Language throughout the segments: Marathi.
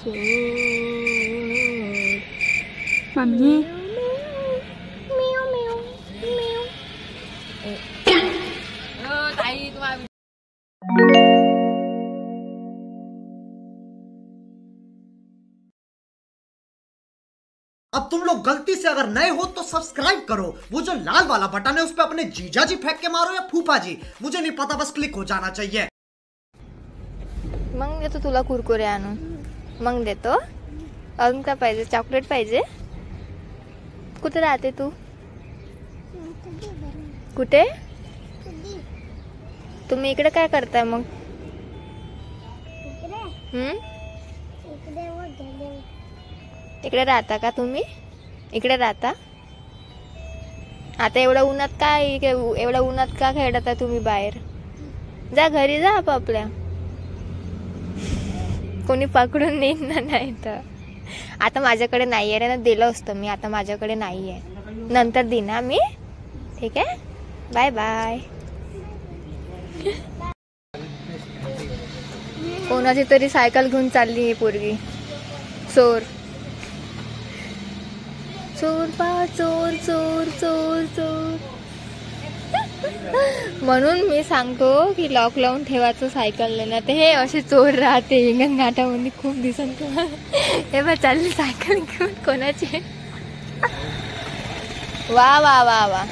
मम्मी अब तुम लोग गलती से अगर नए हो तो सब्सक्राइब करो, वो जो लाल वाला बटन है उस पे अपने जीजा जी फेंक के मारो या फूफा जी, मुझे नहीं पता, बस क्लिक हो जाना चाहिए। मग देतो तुला कुरकुरे आणून, मग देतो। अजून काय पाहिजे? चॉकलेट पाहिजे? कुठे राहते तू? कुठे? तुम्ही इकडे काय करताय मग? इकडे राहता का तुम्ही? इकडे राहता? आता एवढ्या उन्हात काय, एवढ्या उन्हात का खेळता तुम्ही बाहेर? जा घरी जा आपापल्या, कोणी पकडून नेणार नाही तर। आता माझ्याकडे नाहीये रे ना, दिलं असतं मी, आता माझ्याकडे नाहीये, नंतर देईन ना मी, ठीक आहे? Bye bye. कोणाची तरी सायकल घेऊन चालली ही पोरगी, चोर चोर पा चोर चोर चोर चोर। म्हणून मी सांगतो की लॉक लावून ठेवायचं सायकल ना, ते हे असे चोर राहते हिंगणघाटामध्ये खूप दिसत। हे बघ चालली सायकल घेऊन कोणाची। वा वा वा वा।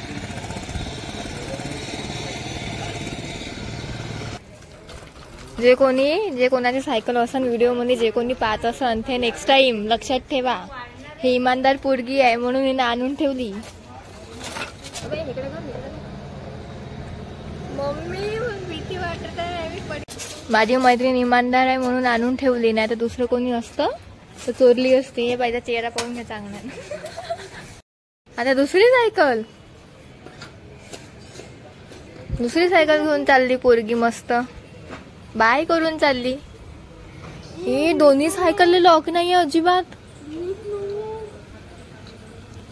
जे कोणाची सायकल असन व्हिडिओ मध्ये, जे कोणी पाहत असन ते नेक्स्ट टाइम लक्षात ठेवा, हे इमानदार पोरगी आहे म्हणून हिने आणून ठेवली। मम्मी भीती वाटत आहे, माझी मैत्रीण इमानदार आहे म्हणून आणून ठेवली, नाही तर दुसरं कोणी असतं तर चोरली असती। हे पाहिजे चेहरा पाहून घ्या चांगला। आता दुसरी सायकल घेऊन चालली पोरगी, मस्त बाय करून चालली। हे दोन्ही सायकलला लॉक नाहीये अजिबात,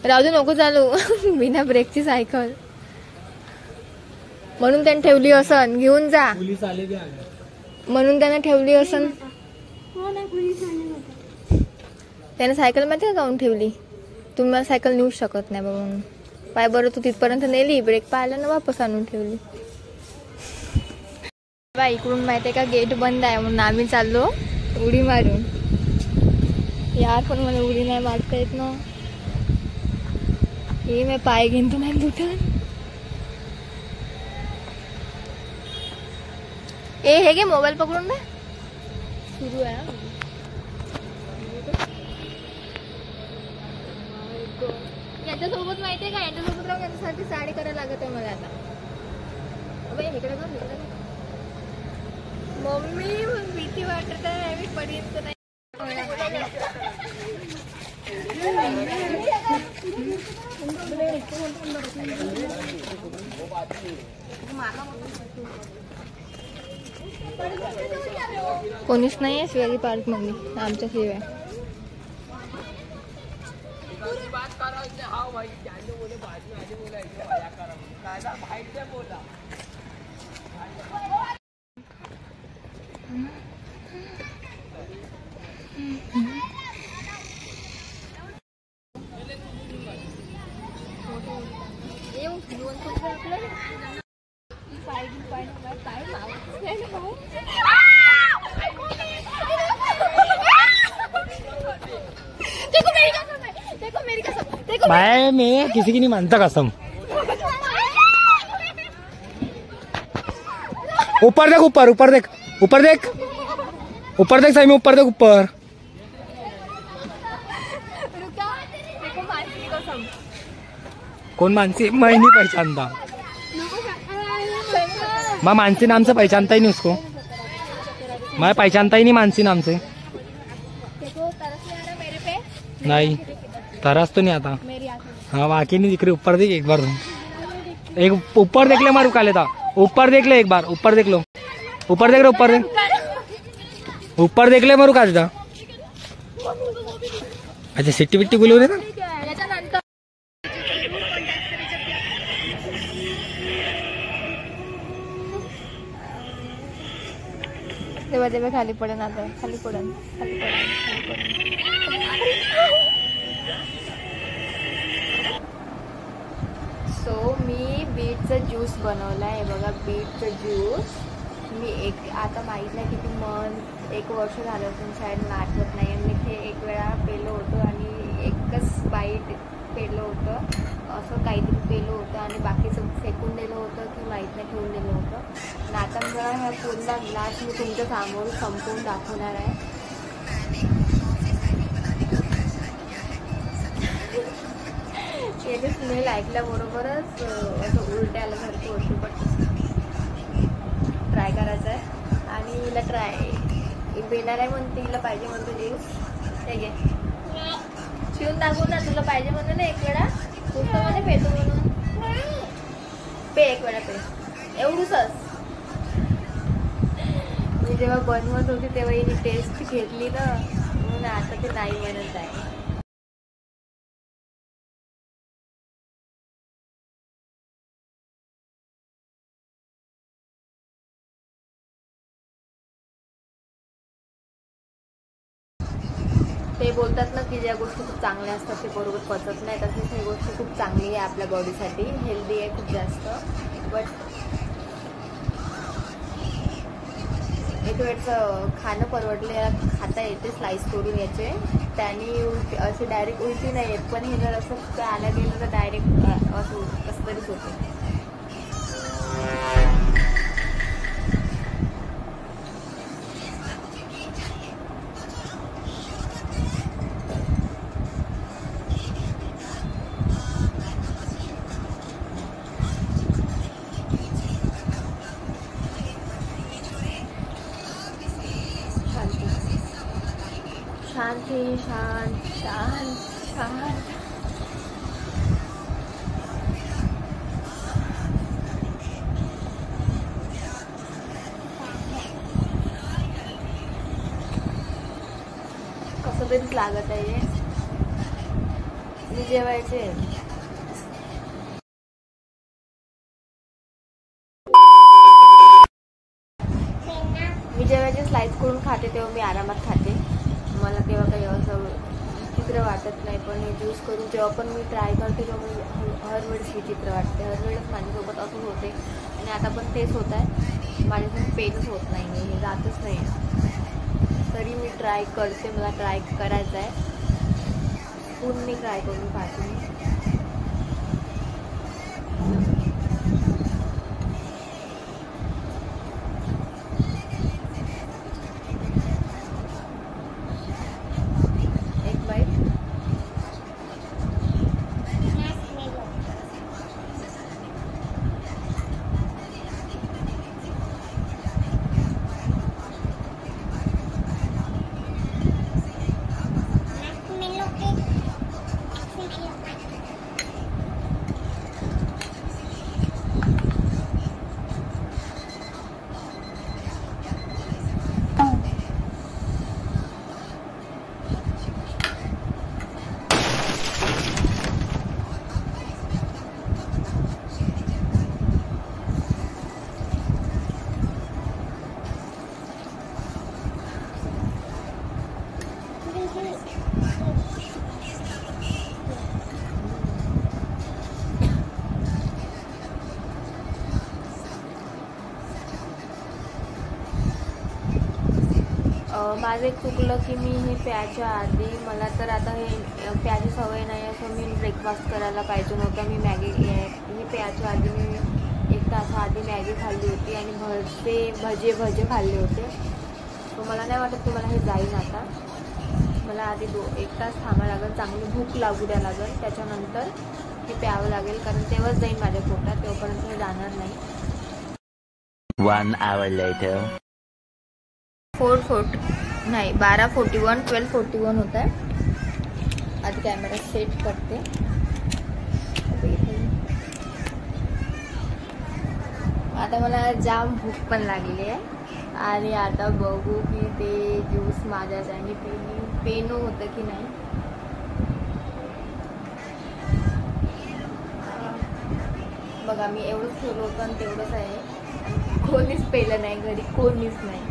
राहू दे नको चालू। बिना ब्रेकची सायकल म्हणून त्याने ठेवली असन, घेऊन जा म्हणून त्याने ठेवली असन। त्याने सायकल मध्ये जाऊन ठेवली, तुम्ही मला सायकल नेऊ शकत नाही म्हणून। पाय बरं तू तिथपर्यंत नेली, ब्रेक पाहिला ना वापस आणून ठेवली। इकडून माहितीये का गेट बंद आहे म्हणून आम्ही चाललो उडी मारून। यार पण मला उडी नाही मारता येत ना, हे मी पाय घेऊन तर नाही दुटन। ए हे घे मोबाईल पकडून दे, सुरू आहे। याच्यासोबत माहितीये का, याच्यासोबत राहून याच्यासाठी साडी करायला लागत आहे मला आता। इकडे मम्मी भीती वाटत आहे, मी पडीन तर नाही। कोणीच नाहीये शिवाजी पार्क मध्ये आमच्या शिवाय। भाई मैं किसी की नहीं मानता कसम। ऊपर देख, ऊपर ऊपर देख, ऊपर देख, ऊपर देख, सही में ऊपर देख, ऊपर। कौन मानसी? मैं नहीं पहचानता, मैं मानसी नाम से पहचानता ही नहीं उसको, मैं पहचानता ही नहीं मानसी नाम से। नहीं तरस तो नहीं आता। हाँ बाकी नहीं दिख रही, ऊपर देख एक बार, एक ऊपर देख ले, मैं रुका लेता। ऊपर देख ले एक बार, ऊपर देख लो, ऊपर देख रहे, ऊपर देख, ऊपर देख ले, मैं रुका देता। अच्छा सिट्टी बिट्टी बोलू रे ना। तेव्हा खाली पडेन, आता खाली पडेन, खाली पडेन, खाली पडेन। ज्यूस बनवला आहे बघा, बीटचं ज्यूस. मी आता माहीत नाही किती मंथ, 1 वर्ष झालं असून शाळेत, मला आठवत नाही. मी ते 1 वेळा पेलं होतं आणि एकच बाईट पेलं होतं, असं काहीतरी पेलं होतं आणि बाकीचं फेकून दिलं होतं की माहीत नाही, ठेवून दिलं होतं. आणि आता मला हा पूर्ण ग्लास मी तुमच्या समोर संपवून दाखवणार आहे. याचे स्मेल ऐकल्याबरोबरच असं उलट्या आल्यासारखं होतं, पण ट्राय करायचं आहे. आणि हिला बेणार आहे म्हणते, हिला पाहिजे म्हणतो ज्यूस. हे घे, पिऊन दाखवू ना, तुला पाहिजे म्हणून ना 1 वेळा. तुझं मध्ये पेतो म्हणून पे, 1 वेळा पे, एवढूसच. मी जेव्हा बनवत होती तेव्हा हिने टेस्ट घेतली ना, म्हणून आता ते नाही म्हणत आहे. ते बोलतात ना की ज्या गोष्टी खूप चांगल्या असतात ते बरोबर पचत नाही, तसेच ही गोष्ट खूप चांगली आहे आपल्या बॉडीसाठी, हेल्दी आहे खूप जास्त. बट एक वेळचं खाणं परवडलं, याला खाता येते स्लाइस करून याचे, त्याने उलटी असे डायरेक्ट उलटी नाही येत. पण हे जर असं काय आलं गेलं तर डायरेक्ट असं कसं तरीच होतं. शांती, शांत शांत शांत. कसं तरीच लागत आहे. मी जेवायचे स्लाइस करून खाते तेव्हा मी आरामात खाते, मला तेव्हा काही असं विचित्र वाटत नाही. पण हे ज्यूस करून जेव्हा पण मी ट्राय करते तेव्हा मी हर वेळेस विचित्र वाटते, हर वेळेस माझ्यासोबत असंच होते. आणि आता पण तेच होत आहे, माझ्यासोबत पेनच होत नाही, हे जातच नाही. तरी मी ट्राय करते, मला ट्राय करायचं आहे. पूर्ण ट्राय करून पाहते मी. माझं एक चुकलं की मी हे प्यायच्या आधी, मला तर आता हे प्यायची सवय नाही, असं मी ब्रेकफास्ट करायला पाहिजे नव्हतं. मी हे प्यायच्या आधी मी 1 तास आधी मॅगी खाल्ली होती आणि भजे खाल्ले होते. तर मला नाही वाटत तुम्हाला हे जाईल. आता मला आधी 1 तास थांबावं लागेल, चांगली भूक लागू द्या लागेल, त्याच्यानंतर हे प्यावं लागेल, कारण तेव्हाच जाईल माझ्या पोटात, तेव्हापर्यंत हे जाणार नाही. 1 hour later. 12:41 12:41 होत आहे. आधी कॅमेरा सेट करते. आता मला जाम भूक पण लागली आहे आणि आता बघू की ते ज्यूस माझ्यासाठी पेनो होतं की नाही. बघा मी एवढंच ठेवलं होतं आणि तेवढंच आहे, कोणीच पेलं नाही घरी, कोणीच नाही.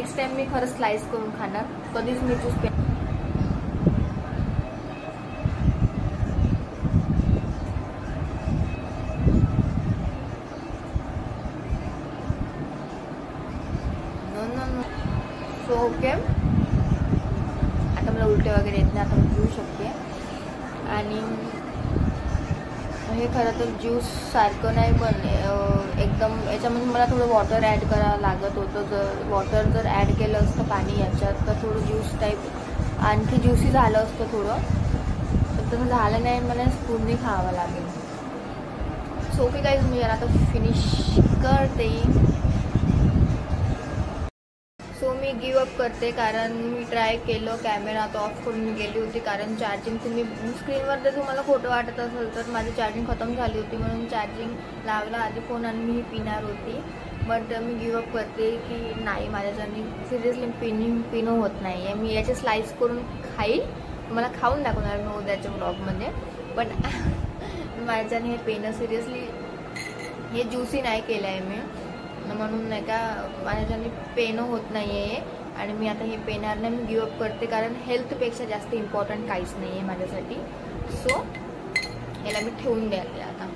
नेक्स्ट टाइम मी खरंच स्लाइस करून खाणार, कधीच मी ज्यूस पे सो ओके. आता मला उलटे वगैरे येत नाही, आता मी पिऊ शकते. आणि हे खरं तर ज्यूस सारखं नाही, पण एकदम याच्यामध्ये मला थोडं वॉटर ॲड करावं लागत होतं. जर वॉटर जर ॲड केलं असतं पाणी याच्यात तर थोडं ज्यूस टाईप आणखी ज्यूसी झालं असतं थोडं, पण तसं झालं नाही. मला स्पूनने खावं लागेल. सो ओके गाईज, मी याला आता फिनिश करते. सो मी गिव अप करते, कारण मी ट्राय केलं, कॅमेरा तर ऑफ करून मी गेली होती. कारण चार्जिंग तुम्ही स्क्रीनवर जर तुम्हाला खोटं वाटत असेल तर माझी चार्जिंग खतम झाली होती, म्हणून चार्जिंग लावला आधी फोन आणि मी पिणार होती. बट मी गिव अप करते की नाही, माझ्याच्याने सिरियसली पिणं होत नाही आहे. मी याचे स्लाइस करून खाईल, मला खाऊन दाखवणार मी उद्याच्या ब्लॉगमध्ये. पण माझ्याने हे पिणं सिरियसली हे ज्यूसी नाही केलं आहे मी, म्हणून नाही का माझ्याच्याने पेनं होत नाही आहे. आणि मी आता हे पेणार नाही, मी गिवअप करते, कारण हेल्थपेक्षा जास्त इम्पॉर्टंट काहीच नाही आहे माझ्यासाठी. सो याला मी ठेवून द्यायला आता.